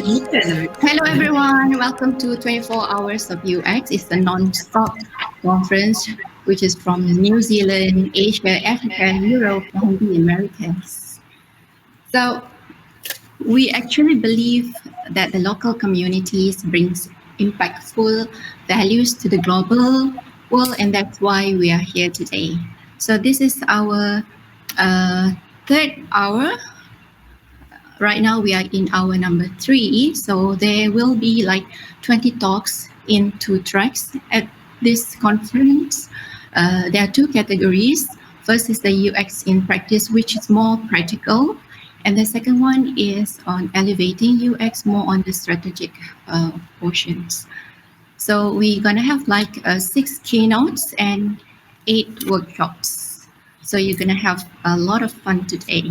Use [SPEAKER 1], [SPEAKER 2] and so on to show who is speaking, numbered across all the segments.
[SPEAKER 1] Hello everyone, welcome to 24 Hours of UX. It's a non-stop conference which is from New Zealand, Asia, Africa, Europe, and the Americas. So we actually believe that the local communities brings impactful values to the global world, and that's why we are here today. So this is our third hour. Right now we are in our number 3, so there will be like 20 talks in 2 tracks at this conference. There are 2 categories. First is the UX in practice, which is more practical, and the second one is on elevating UX, more on the strategic portions. So we're gonna have like 6 keynotes and 8 workshops. So you're gonna have a lot of fun today.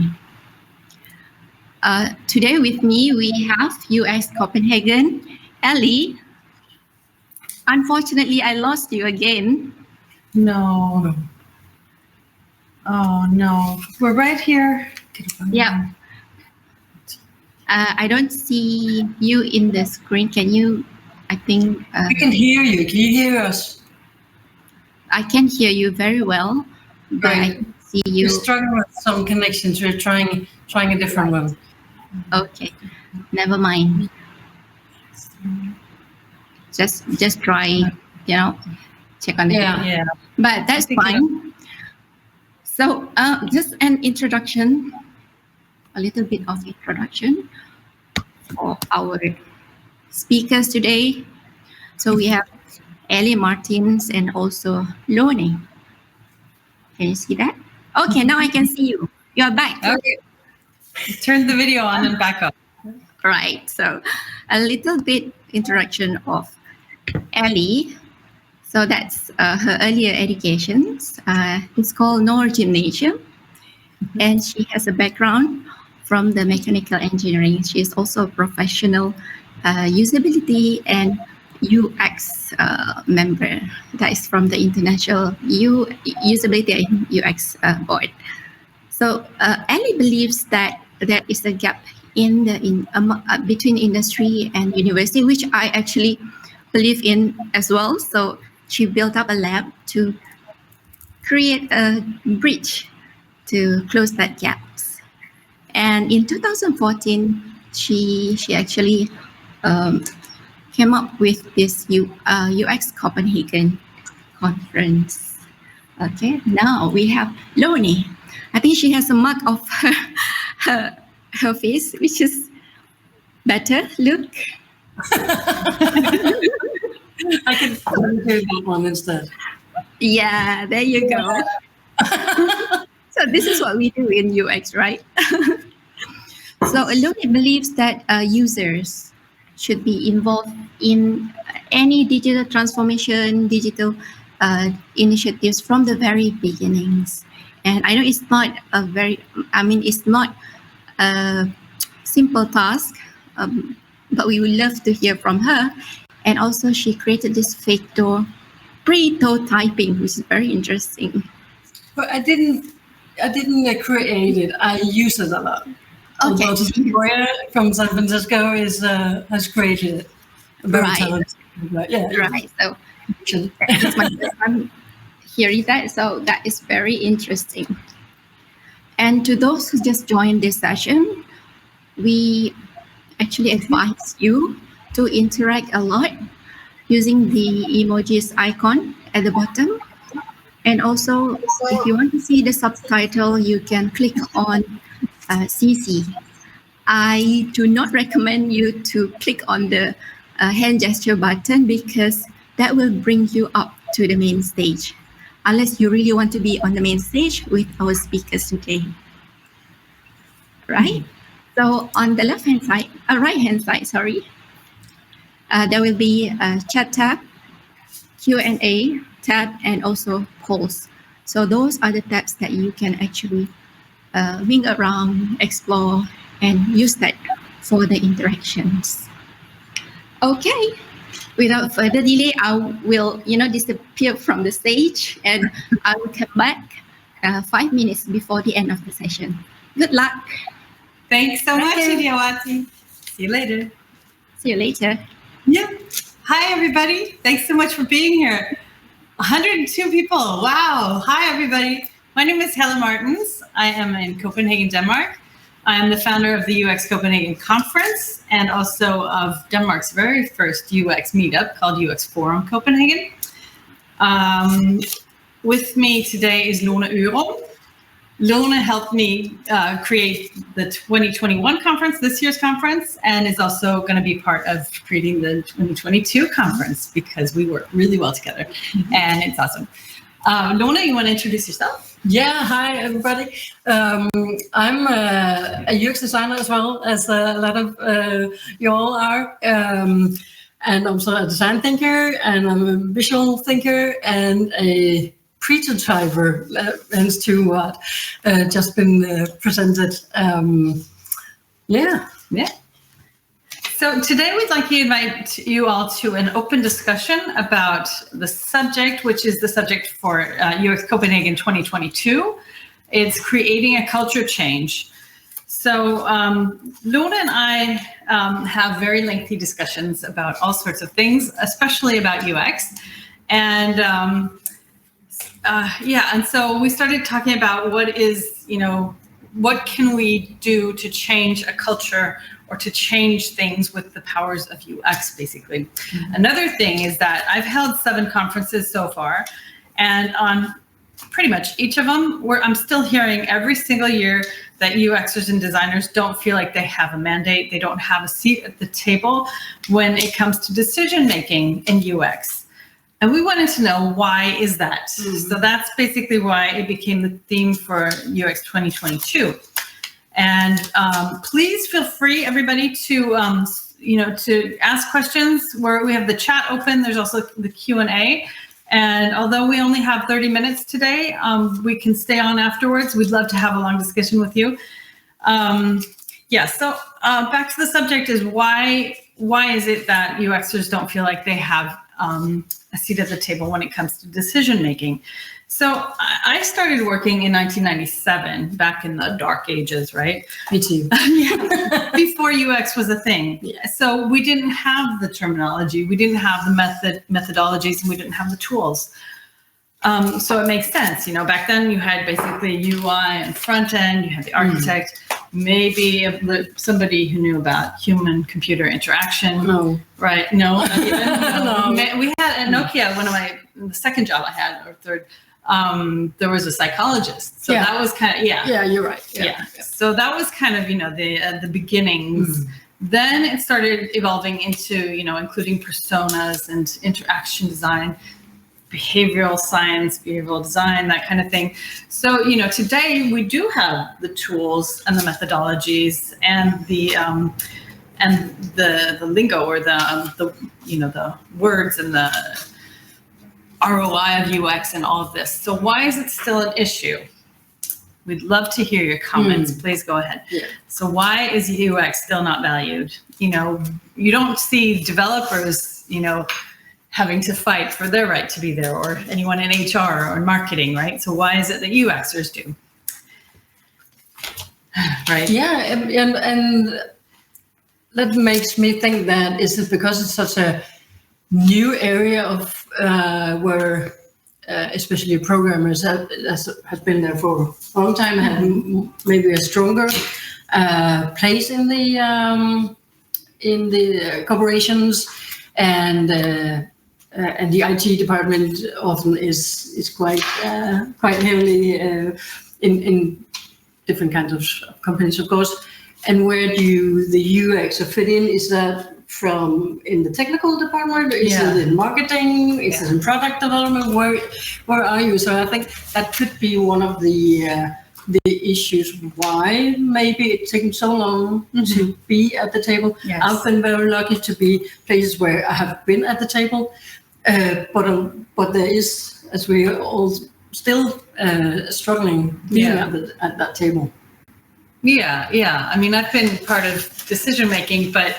[SPEAKER 1] Today with me, we have UX Copenhagen, Helle. Unfortunately, I lost you again.
[SPEAKER 2] No. Oh, no. We're right here.
[SPEAKER 1] Yeah. I don't see you in the screen. Can you, I think...
[SPEAKER 2] I can hear you. Can you hear us?
[SPEAKER 1] I can hear you very well, but I can see you.
[SPEAKER 2] We're struggling with some connections. We're trying a different one.
[SPEAKER 1] Okay, never mind. Just try, check on it.
[SPEAKER 2] Yeah.
[SPEAKER 1] But that's fine. So just an introduction, a little bit of introduction for our speakers today. So we have Helle, Martens, and also Lone. Can you see that? Okay, now I can see you. You're back.
[SPEAKER 2] Okay. Turn the video on and back up.
[SPEAKER 1] Right. So a little bit introduction of Helle. So that's her earlier educations. It's called Noor Gymnasium. And she has a background from the mechanical engineering. She is also a professional usability and UX member. That is from the International Usability and UX Board. So Helle believes that there is a gap in between industry and university, which I actually believe in as well. So she built up a lab to create a bridge to close that gaps. And in 2014, she actually came up with this UX Copenhagen conference. Okay, now we have Lone. I think she has a mark of her face, which is better. Look.
[SPEAKER 2] I can do that one instead.
[SPEAKER 1] Yeah, there you go. So this is what we do in UX, right? So Lone believes that users should be involved in any digital transformation, digital initiatives from the very beginnings. And I know it's not it's not a simple task, but we would love to hear from her. And also she created this fake door pre-prototyping, which is very interesting.
[SPEAKER 2] But I didn't create it. I use it a lot.
[SPEAKER 1] Okay.
[SPEAKER 2] Although Victoria from San Francisco has created it. Very talented. Yeah.
[SPEAKER 1] Right. So it's my first time hearing that. So that is very interesting. And to those who just joined this session, we actually advise you to interact a lot using the emojis icon at the bottom. And also, if you want to see the subtitle, you can click on CC. I do not recommend you to click on the hand gesture button because that will bring you up to the main stage, unless you really want to be on the main stage with our speakers today. Right? So on the right-hand side, there will be a chat tab, Q&A tab, and also polls. So those are the tabs that you can actually ring around, explore, and use that for the interactions. Okay, without further delay, I will disappear from the stage, and I will come back 5 minutes before the end of the session. Good luck.
[SPEAKER 2] Thanks so much, Idiawati. See you later.
[SPEAKER 1] See you later.
[SPEAKER 2] Yeah. Hi, everybody. Thanks so much for being here. 102 people. Wow. Hi, everybody. My name is Helle Martens. I am in Copenhagen, Denmark. I am the founder of the UX Copenhagen conference and also of Denmark's very first UX meetup called UX Forum Copenhagen. With me today is Ørum. Lone helped me create the 2021 conference, this year's conference, and is also going to be part of creating the 2022 conference because we work really well together, and it's awesome. Lone, you want to introduce yourself?
[SPEAKER 3] Yeah, hi everybody. I'm a UX designer as well as a lot of you all are, and also a design thinker, and I'm a visual thinker and a prototyper, hence to what just been presented. Yeah.
[SPEAKER 2] So today we'd like to invite you all to an open discussion about the subject, which is the subject for UX Copenhagen 2022. It's creating a culture change. So Lone and I have very lengthy discussions about all sorts of things, especially about UX. And and so we started talking about what can we do to change a culture or to change things with the powers of UX, basically. Mm-hmm. Another thing is that I've held 7 conferences so far, and on pretty much each of them, I'm still hearing every single year that UXers and designers don't feel like they have a mandate, they don't have a seat at the table when it comes to decision-making in UX. And we wanted to know, why is that? Mm-hmm. So that's basically why it became the theme for UX 2022. And please feel free, everybody, to ask questions. We have the chat open. There's also the Q&A. And although we only have 30 minutes today, we can stay on afterwards. We'd love to have a long discussion with you. So back to the subject is why is it that UXers don't feel like they have a seat at the table when it comes to decision making? So I started working in 1997, back in the dark ages, right?
[SPEAKER 3] Me too.
[SPEAKER 2] Before UX was a thing. Yeah. So we didn't have the terminology, we didn't have the methodologies, and we didn't have the tools. So it makes sense. Back then you had basically UI and front end, you had the architect, maybe somebody who knew about human-computer interaction.
[SPEAKER 3] No.
[SPEAKER 2] Right? No.
[SPEAKER 3] No.
[SPEAKER 2] We had at Nokia, the second job I had, or third, there was a psychologist. So that was kind of,
[SPEAKER 3] Yeah, you're right.
[SPEAKER 2] Yeah. So that was kind of, the beginnings. Then it started evolving into, including personas and interaction design, behavioral science, behavioral design, that kind of thing. So, today we do have the tools and the methodologies and the lingo, or the words and the ROI of UX and all of this. So why is it still an issue? We'd love to hear your comments. Please go ahead. Yeah. So why is UX still not valued? You don't see developers, having to fight for their right to be there, or anyone in HR or in marketing, right? So why is it that UXers do? Right?
[SPEAKER 3] Yeah, and that makes me think that is it because it's such a new area of where especially programmers has been there for a long time, and maybe a stronger place in the corporations, and the IT department often is quite heavily in different kinds of companies, of course. And where do the UX fit in? Is that from in the technical department? Is it in marketing? Is it in product development? Where are you? So I think that could be one of the issues why maybe it's taken so long to be at the table. Yes. I've been very lucky to be places where I have been at the table, but there is, as we all still struggling being at that table.
[SPEAKER 2] Yeah. I mean, I've been part of decision making, but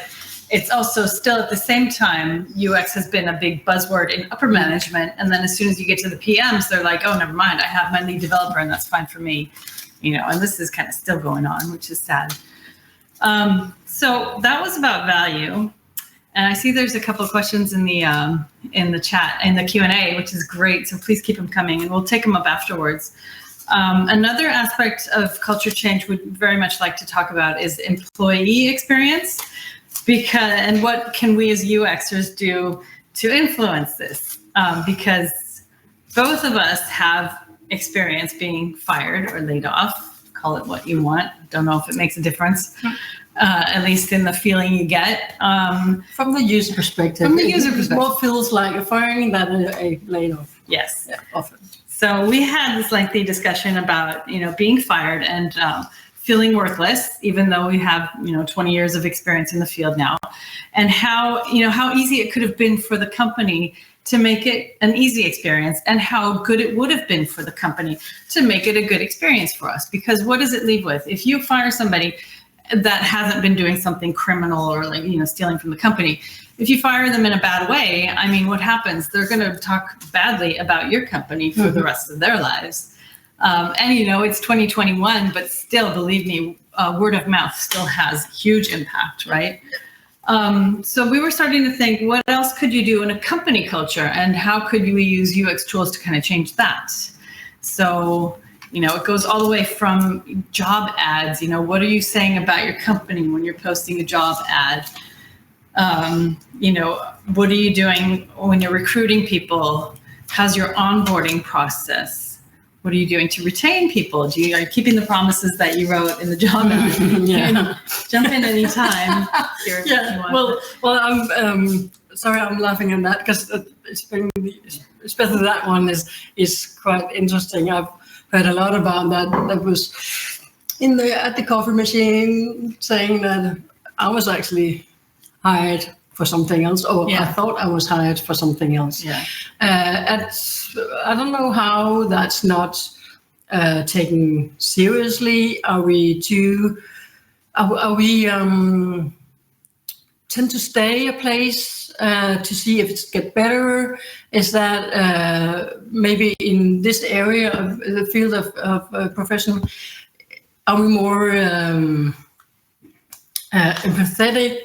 [SPEAKER 2] it's also still at the same time, UX has been a big buzzword in upper management. And then as soon as you get to the PMs, they're like, oh, never mind, I have my lead developer and that's fine for me. And this is kind of still going on, which is sad. So that was about value. And I see there's a couple of questions in the chat, in the Q&A, which is great. So please keep them coming, and we'll take them up afterwards. Another aspect of culture change we'd very much like to talk about is employee experience, and what can we as UXers do to influence this? Because both of us have experience being fired or laid off. Call it what you want. Don't know if it makes a difference, at least in the feeling you get.
[SPEAKER 3] From the user perspective.
[SPEAKER 2] From the user perspective.
[SPEAKER 3] More feels like a firing than a laid off.
[SPEAKER 2] Yes.
[SPEAKER 3] Yeah, often.
[SPEAKER 2] So we had this lengthy discussion about, being fired and feeling worthless, even though we have, 20 years of experience in the field now, and how easy it could have been for the company to make it an easy experience, and how good it would have been for the company to make it a good experience for us. Because what does it leave with? If you fire somebody that hasn't been doing something criminal or stealing from the company, if you fire them in a bad way, I mean, what happens? They're going to talk badly about your company for the rest of their lives. It's 2021, but still, believe me, word of mouth still has huge impact, right? So we were starting to think, what else could you do in a company culture, and how could we use UX tools to kind of change that? So, it goes all the way from job ads. What are you saying about your company when you're posting a job ad? What are you doing when you're recruiting people? How's your onboarding process? What are you doing to retain people? Are you keeping the promises that you wrote in the job ad? Jump in anytime.
[SPEAKER 3] Well, I'm sorry, I'm laughing at that because especially that one is quite interesting. I've heard a lot about that. That was at the coffee machine saying that I was actually hired for something else, or I thought I was hired for something else.
[SPEAKER 2] Yeah.
[SPEAKER 3] I don't know how that's not taken seriously. Are we tend to stay a place to see if it's get better? Is that maybe in this area of the field of professional, are we more empathetic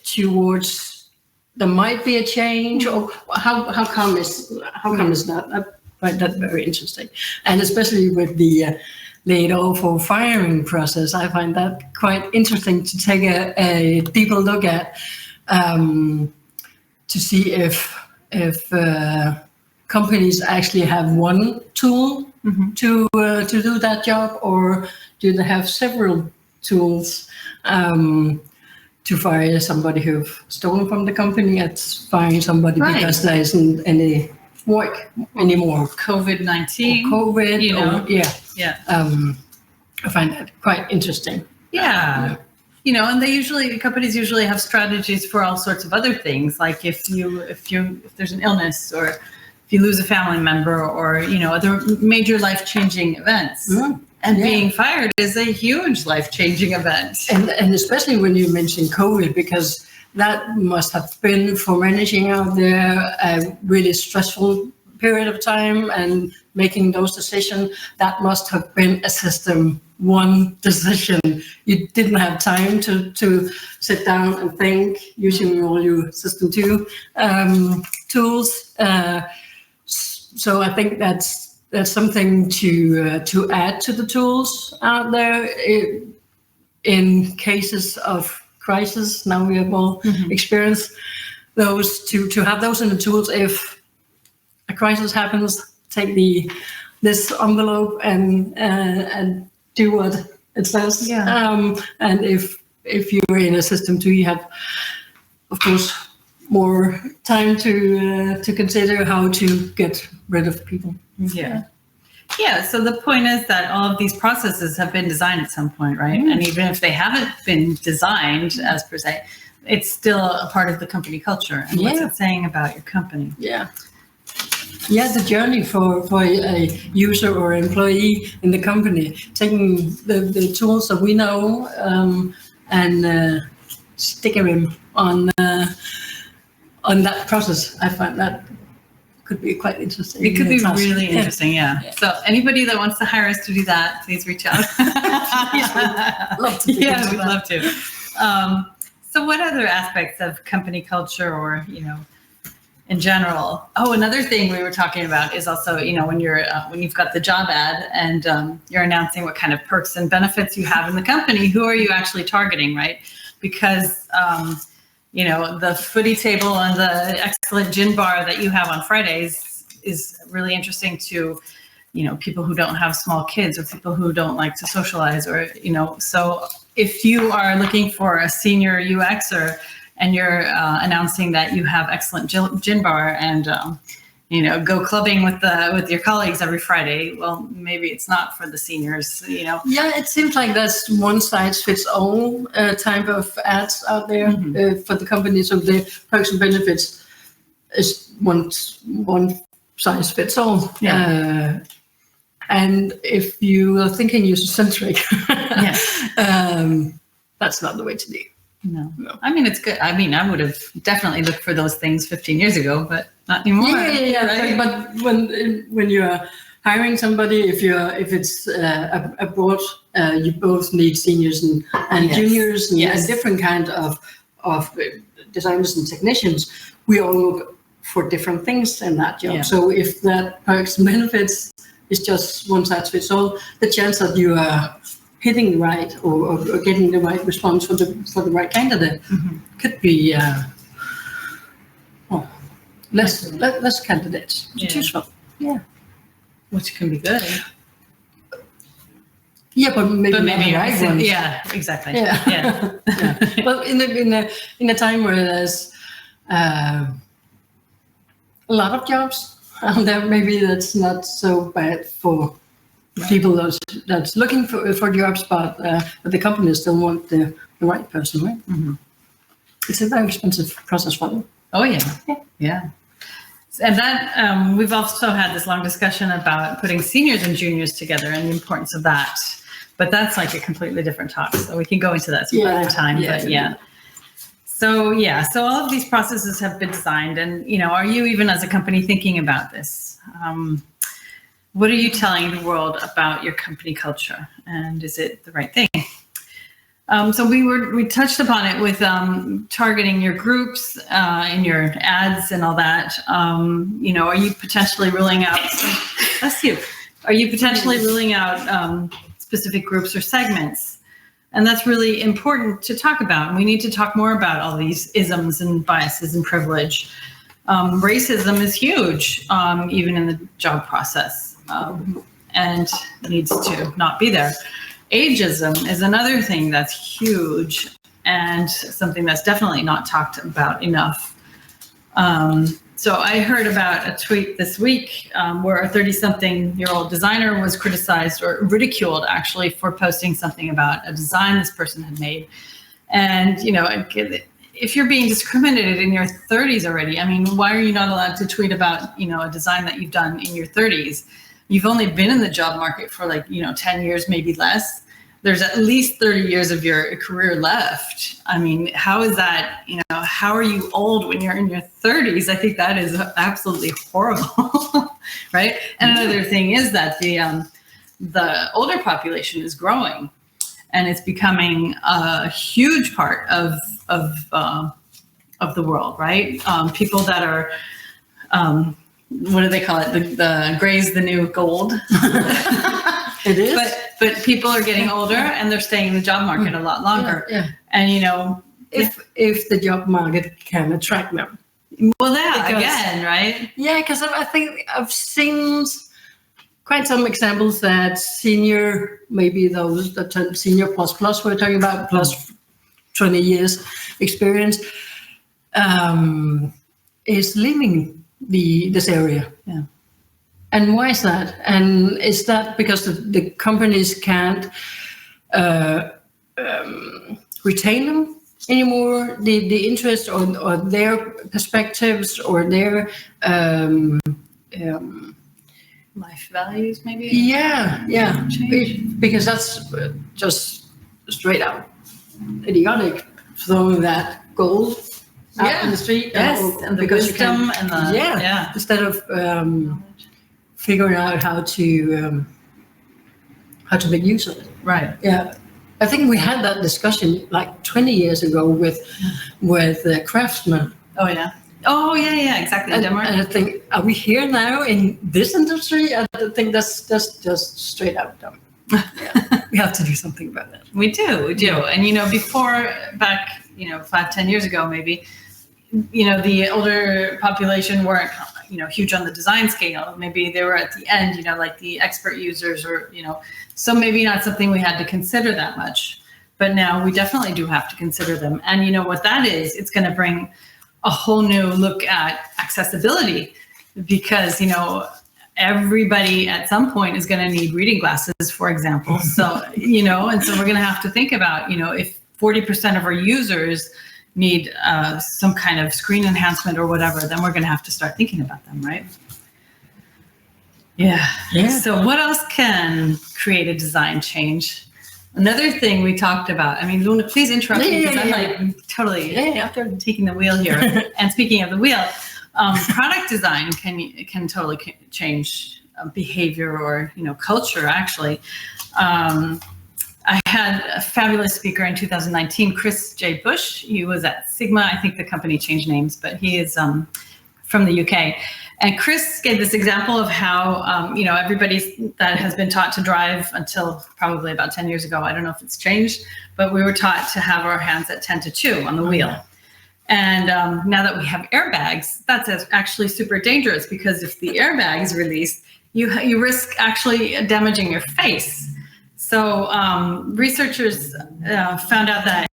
[SPEAKER 3] towards there might be a change, or how come is that? I find that very interesting, and especially with the laid off or firing process, I find that quite interesting to take a deeper look at, to see if companies actually have one tool to do that job, or do they have several tools to fire somebody who've stolen from the company, at firing somebody because there isn't any work anymore.
[SPEAKER 2] COVID-19.
[SPEAKER 3] I find that quite interesting.
[SPEAKER 2] Yeah. And companies usually have strategies for all sorts of other things, like if there's an illness, or if you lose a family member, or other major life-changing events. Mm-hmm. And being fired is a huge life-changing event.
[SPEAKER 3] And especially when you mention COVID, because that must have been, for managing out there, a really stressful period of time, and making those decisions, that must have been a system one decision. You didn't have time to sit down and think using all your system two tools. So I think that's something to add to the tools out there in cases of crisis. Now we have all experienced those, to have those in the tools. If a crisis happens, take this envelope and do what it says. And if you're in a system too, you have, of course, more time to consider how to get rid of people.
[SPEAKER 2] Yeah. So the point is that all of these processes have been designed at some point, right? And even if they haven't been designed as per se, it's still a part of the company culture. And what's it saying about your company?
[SPEAKER 3] The journey for a user or employee in the company, taking the tools that we know and sticking them on that process. I find that could be quite interesting.
[SPEAKER 2] It could be really interesting, yeah. So anybody that wants to hire us to do that, please reach out.
[SPEAKER 3] Love to.
[SPEAKER 2] We'd love to. So what other aspects of company culture or, in general? Oh, another thing we were talking about is also, when you've got the job ad and you're announcing what kind of perks and benefits you have in the company, who are you actually targeting, right? Because, the footy table and the excellent gin bar that you have on Fridays is really interesting to, people who don't have small kids or people who don't like to socialize or, so if you are looking for a senior UXer and you're announcing that you have excellent gin bar and, go clubbing with your colleagues every Friday, well, maybe it's not for the seniors,
[SPEAKER 3] Yeah, it seems like that's one size fits all type of ads out there for the company. So the perks and benefits is one size fits all.
[SPEAKER 2] Yeah.
[SPEAKER 3] And if you are thinking user-centric,
[SPEAKER 2] Yes.
[SPEAKER 3] That's not the way to do it.
[SPEAKER 2] No. I mean, it's good. I mean, I would have definitely looked for those things 15 years ago, but not anymore.
[SPEAKER 3] Yeah.
[SPEAKER 2] Right?
[SPEAKER 3] But when you're hiring somebody, if it's abroad, you both need seniors and
[SPEAKER 2] Yes.
[SPEAKER 3] juniors and
[SPEAKER 2] Yes.
[SPEAKER 3] different kind of designers and technicians. We all look for different things in that job.
[SPEAKER 2] Yeah.
[SPEAKER 3] So if that perks and benefits is just one size fits all, the chance that you are hitting the right or getting the right response for the right candidate could be less candidates to choose from. Yeah,
[SPEAKER 2] Which can be good.
[SPEAKER 3] yeah, but maybe not the
[SPEAKER 2] you're
[SPEAKER 3] right ones.
[SPEAKER 2] Yeah, exactly.
[SPEAKER 3] Yeah.
[SPEAKER 2] Yeah.
[SPEAKER 3] Well, in a time where there's a lot of jobs out there, maybe that's not so bad for people that's looking for jobs, but the companies still want the right person, right?
[SPEAKER 2] Mm-hmm.
[SPEAKER 3] It's a very expensive process for them.
[SPEAKER 2] Oh, yeah. And that we've also had this long discussion about putting seniors and juniors together and the importance of that. But that's like a completely different talk. So we can go into that some other time. But So all of these processes have been designed, and are you even as a company thinking about this? What are you telling the world about your company culture, and is it the right thing? So we touched upon it with targeting your groups and your ads and all that. Are you potentially ruling out? Bless you. Are you potentially ruling out specific groups or segments? And that's really important to talk about. And we need to talk more about all these isms and biases and privilege. Racism is huge, even in the job process, and needs to not be there. Ageism is another thing that's huge and something that's definitely not talked about enough. So I heard about a tweet this week where a 30-something-year-old designer was criticized or ridiculed, actually, for posting something about a design this person had made. And, if you're being discriminated in your 30s already, I mean, why are you not allowed to tweet about, a design that you've done in your 30s? You've only been in the job market for 10 years, maybe less. There's at least 30 years of your career left. I mean, how is that, how are you old when you're in your 30s? I think that is absolutely horrible, right? And another thing is that the older population is growing, and it's becoming a huge part of the world, right? People that are, what do they call it? The gray's the new gold.
[SPEAKER 3] It is.
[SPEAKER 2] But people are getting older and they're staying in the job market a lot longer.
[SPEAKER 3] Yeah.
[SPEAKER 2] And
[SPEAKER 3] if the job market can attract them.
[SPEAKER 2] Well, again, right?
[SPEAKER 3] Yeah, because I think I've seen quite some examples that senior, maybe those that turn senior plus we're talking about plus 20 years experience, is leaving this area.
[SPEAKER 2] Yeah.
[SPEAKER 3] And why is that? And is that because the companies can't retain them anymore? The interest or their perspectives or their
[SPEAKER 2] Life values, maybe?
[SPEAKER 3] Yeah. Because that's just straight out idiotic, throwing that gold out in the street.
[SPEAKER 2] Yes, and the wisdom and the
[SPEAKER 3] instead of figuring out how to make use of it.
[SPEAKER 2] Right.
[SPEAKER 3] Yeah. I think we had that discussion like 20 years ago with craftsmen.
[SPEAKER 2] Oh yeah, exactly.
[SPEAKER 3] And,
[SPEAKER 2] Denmark.
[SPEAKER 3] and I think, are we here now in this industry? I think that's just straight out dumb. Yeah, we have to do something about that.
[SPEAKER 2] We do. And before, back 5-10 years ago maybe, the older population weren't huge on the design scale. Maybe they were at the end, like the expert users, or so maybe not something we had to consider that much. But now we definitely do have to consider them. And what that is, it's going to bring a whole new look at accessibility, because everybody at some point is going to need reading glasses, for example. So and so we're going to have to think about if 40% of our users need some kind of screen enhancement or whatever, then we're going to have to start thinking about them, right? Yeah. So what else can create a design change? Another thing we talked about, Luna, please interrupt me, because I'm like totally taking the wheel here. And speaking of the wheel, product design can totally change behavior or culture, actually. I had a fabulous speaker in 2019, Chris J. Bush. He was at Sigma. I think the company changed names, but he is from the UK. And Chris gave this example of how, everybody that has been taught to drive until probably about 10 years ago, I don't know if it's changed, but we were taught to have our hands at 10 to 2 on the wheel. And now that we have airbags, that's actually super dangerous, because if the airbag is released, you risk actually damaging your face. So researchers found out that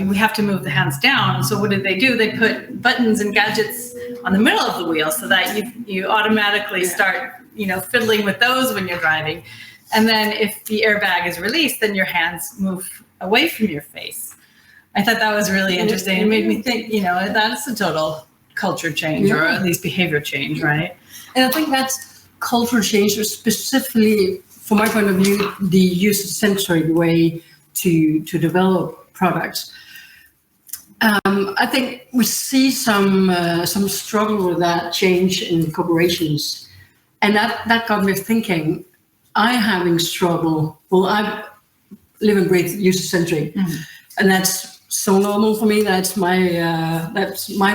[SPEAKER 2] we have to move the hands down. So what did they do? They put buttons and gadgets on the middle of the wheel, so that you automatically start fiddling with those when you're driving. And then if the airbag is released, then your hands move away from your face. I thought that was really interesting. It made me think, that's a total culture change, or at least behavior change, right?
[SPEAKER 3] And I think that's culture change, or specifically, from my point of view, the user-centric way to develop products. I think we see some struggle with that change in corporations, and that got me thinking. I'm having struggle. Well, I live and breathe user-centric, and that's so normal for me. That's my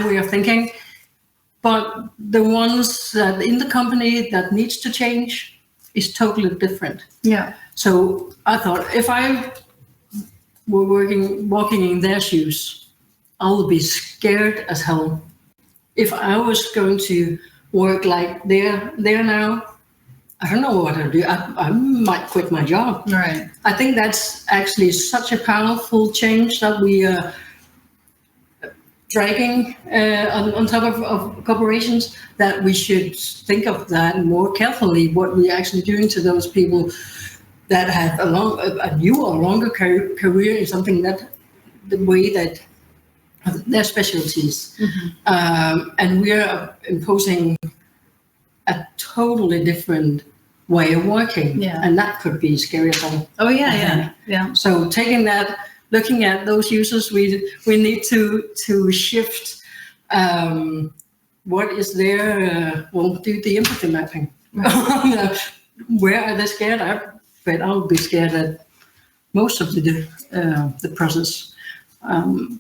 [SPEAKER 3] way of thinking. But the ones that in the company that needs to change is totally different.
[SPEAKER 2] Yeah.
[SPEAKER 3] So I thought, if I were walking in their shoes, I would be scared as hell. If I was going to work like they're now, I don't know what I'd do. I might quit my job.
[SPEAKER 2] Right.
[SPEAKER 3] I think that's actually such a powerful change that we are dragging on top of corporations, that we should think of that more carefully, what we're actually doing to those people that have a new or longer career in something that the way that their specialties. And we are imposing a totally different way of working, and that could be scary as well.
[SPEAKER 2] Oh yeah.
[SPEAKER 3] So taking that, looking at those users, we need to shift what is there. We'll do the empathy mapping. Where are they scared? I bet I'll be scared at most of the process.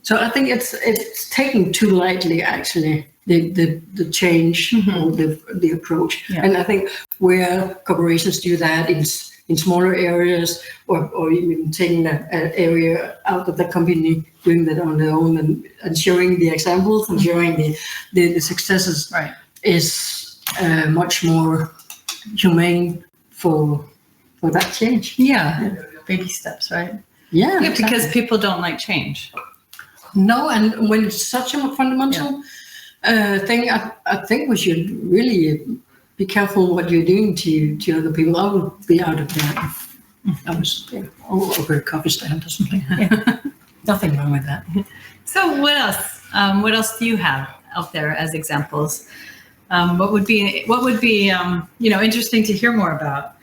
[SPEAKER 3] So I think it's taken too lightly, actually, the change or the approach. And I think where corporations do that in smaller areas, or even taking an area out of the company, doing that on their own, and showing the examples and showing the successes, is much more humane for that change.
[SPEAKER 2] Baby steps, right?
[SPEAKER 3] Yeah,
[SPEAKER 2] because people don't like change.
[SPEAKER 3] No, and when it's such a fundamental thing, I think we should really be careful what you're doing to other people. I would be out of there if I was over a coffee stand or something. Nothing wrong with that.
[SPEAKER 2] So what else? What else do you have out there as examples? What would be interesting to hear more about?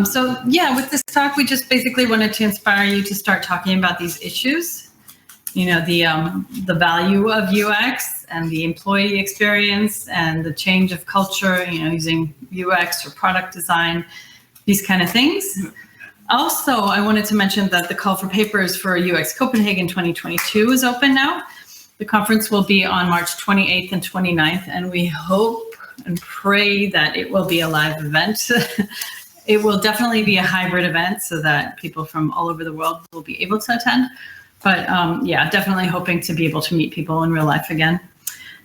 [SPEAKER 2] So with this talk, we just basically wanted to inspire you to start talking about these issues. The value of UX and the employee experience and the change of culture, using UX or product design, these kind of things. Also, I wanted to mention that the call for papers for UX Copenhagen 2022 is open now. The conference will be on March 28th and 29th, and we hope and pray that it will be a live event. It will definitely be a hybrid event so that people from all over the world will be able to attend. But yeah, definitely hoping to be able to meet people in real life again.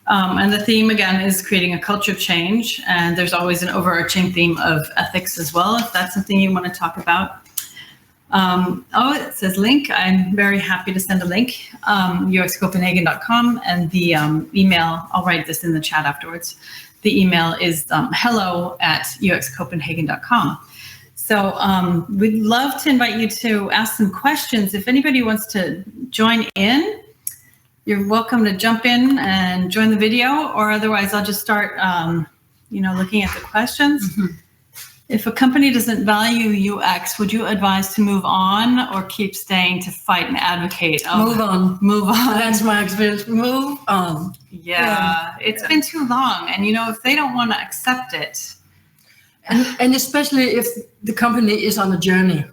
[SPEAKER 2] And the theme, again, is creating a culture change. And there's always an overarching theme of ethics as well, if that's something you want to talk about. Oh, it says link. I'm very happy to send a link, uxcopenhagen.com. And the email, I'll write this in the chat afterwards. The email is hello@uxcopenhagen.com. So we'd love to invite you to ask some questions. If anybody wants to join in, you're welcome to jump in and join the video, or otherwise I'll just start, looking at the questions. Mm-hmm. If a company doesn't value UX, would you advise to move on or keep staying to fight and advocate? Oh, move on.
[SPEAKER 3] That's my experience. Move on.
[SPEAKER 2] Yeah. It's been too long. And, if they don't want to accept it.
[SPEAKER 3] And especially if the company is on a journey,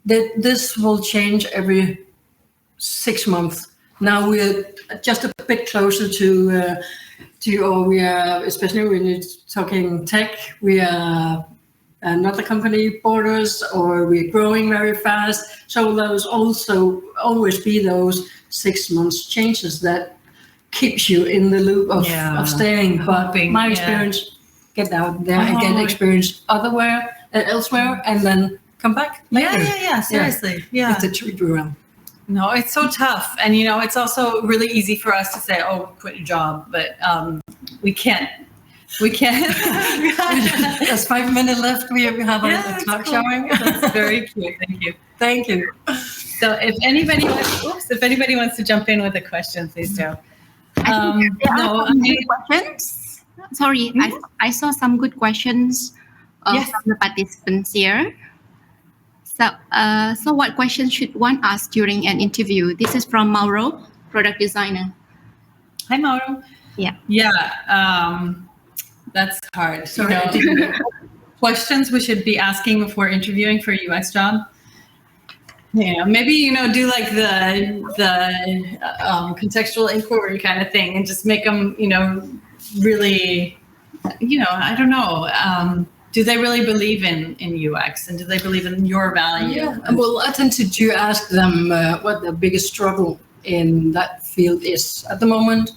[SPEAKER 3] that this will change every 6 months. Now we're just a bit closer to we are, especially when you're talking tech, we are another company borders, or we're growing very fast. So those also always be those 6 months changes that keeps you in the loop of staying. But my experience, get out there and get experience elsewhere, and then come back later.
[SPEAKER 2] Yeah, seriously. Yeah.
[SPEAKER 3] It's a treat around.
[SPEAKER 2] No, it's so tough. And, it's also really easy for us to say, oh, quit your job, but we can't.
[SPEAKER 3] There's 5 minutes left. We have a clock showing.
[SPEAKER 2] That's very cute.
[SPEAKER 3] Thank you.
[SPEAKER 2] So if anybody wants to jump in with a question, please do.
[SPEAKER 1] Questions. Sorry, mm-hmm. I saw some good questions from the participants here. So what questions should one ask during an interview? This is from Mauro, product designer.
[SPEAKER 2] Hi, Mauro.
[SPEAKER 1] Yeah.
[SPEAKER 2] Yeah. That's hard. Questions we should be asking before interviewing for a UX job. Yeah, maybe do like the contextual inquiry kind of thing, and just make them really, I don't know. Do they really believe in UX, and do they believe in your value?
[SPEAKER 3] Yeah, well, I tend to ask them what the biggest struggle in that field is at the moment.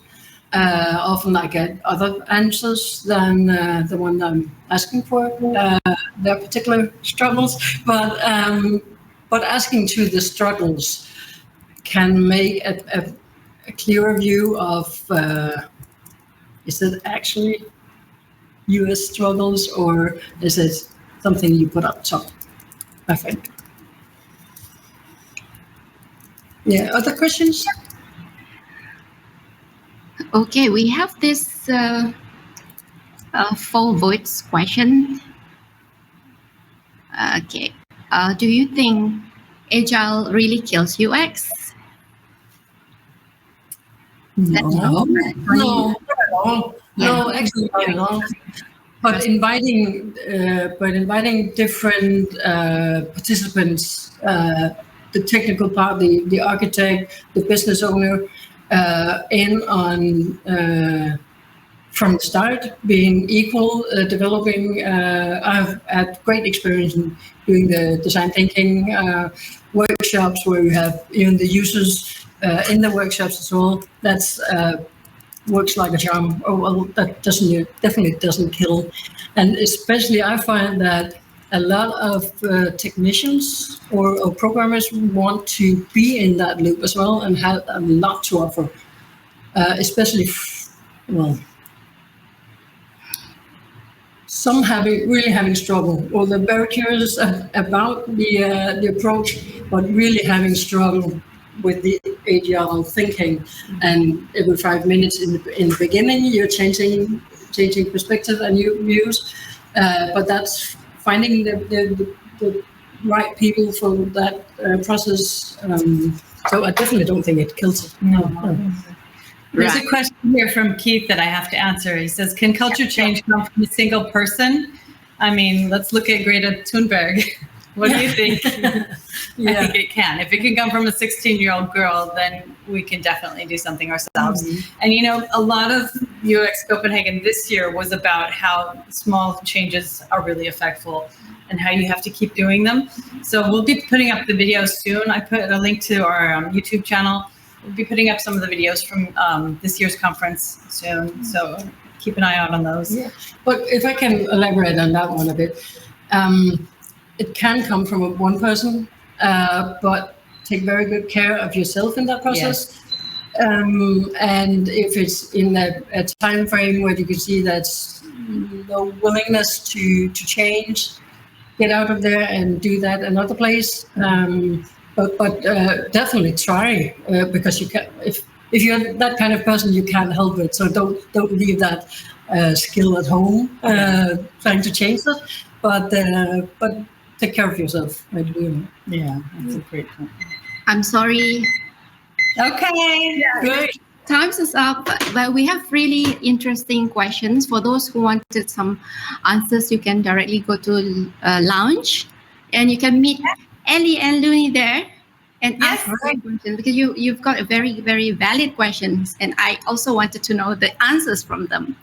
[SPEAKER 3] Often I get other answers than the one I'm asking for, their particular struggles. But asking to the struggles can make a clearer view of, is it actually US struggles, or is it something you put up top, I think. Yeah, other questions?
[SPEAKER 1] Okay, we have this 4 votes question. Okay, do you think Agile really kills UX?
[SPEAKER 3] No, actually not at all. But inviting different participants, the technical part, the architect, the business owner, in on from the start, being equal, developing. I've had great experience in doing the design thinking workshops where you have even the users in the workshops as well. That's works like a charm. Oh well, that definitely doesn't kill, and especially I find that a lot of technicians or programmers want to be in that loop as well and have a lot to offer, especially, some really having struggle, or they're very curious about the approach, but really having struggle with the Agile thinking. And every 5 minutes in the beginning, you're changing perspective and new views, but that's finding the right people for that process. So I definitely don't think it kills it.
[SPEAKER 2] No. There's a question here from Keith that I have to answer. He says, can culture change come from a single person? I mean, let's look at Greta Thunberg. What do you think?
[SPEAKER 3] Yeah.
[SPEAKER 2] I think it can. If it can come from a 16-year-old girl, then we can definitely do something ourselves. And a lot of UX Copenhagen this year was about how small changes are really effectful and how you have to keep doing them. So we'll be putting up the videos soon. I put a link to our YouTube channel. We'll be putting up some of the videos from this year's conference soon. So keep an eye out on those.
[SPEAKER 3] Yeah. But if I can elaborate on that one a bit, it can come from one person, but take very good care of yourself in that process. And if it's in a time frame where you can see that's no willingness to change, get out of there and do that another place. But definitely try, because you can. If you're that kind of person, you can't help it. So don't leave that skill at home trying to change it. But take care of yourself.
[SPEAKER 2] Yeah, that's a great point.
[SPEAKER 1] I'm sorry.
[SPEAKER 2] Okay, good.
[SPEAKER 1] Time is up, but we have really interesting questions. For those who wanted some answers, you can directly go to lounge, and you can meet Ellie and Looney there and ask questions, because you've got a very, very valid questions, and I also wanted to know the answers from them.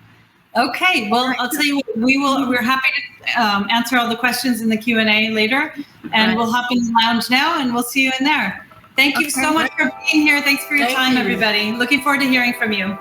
[SPEAKER 2] Okay, well, I'll tell you what, we're happy to answer all the questions in the Q&A later, and we'll hop in the lounge now, and we'll see you in there. Thank you so much for being here. Thanks for your time, everybody. Looking forward to hearing from you.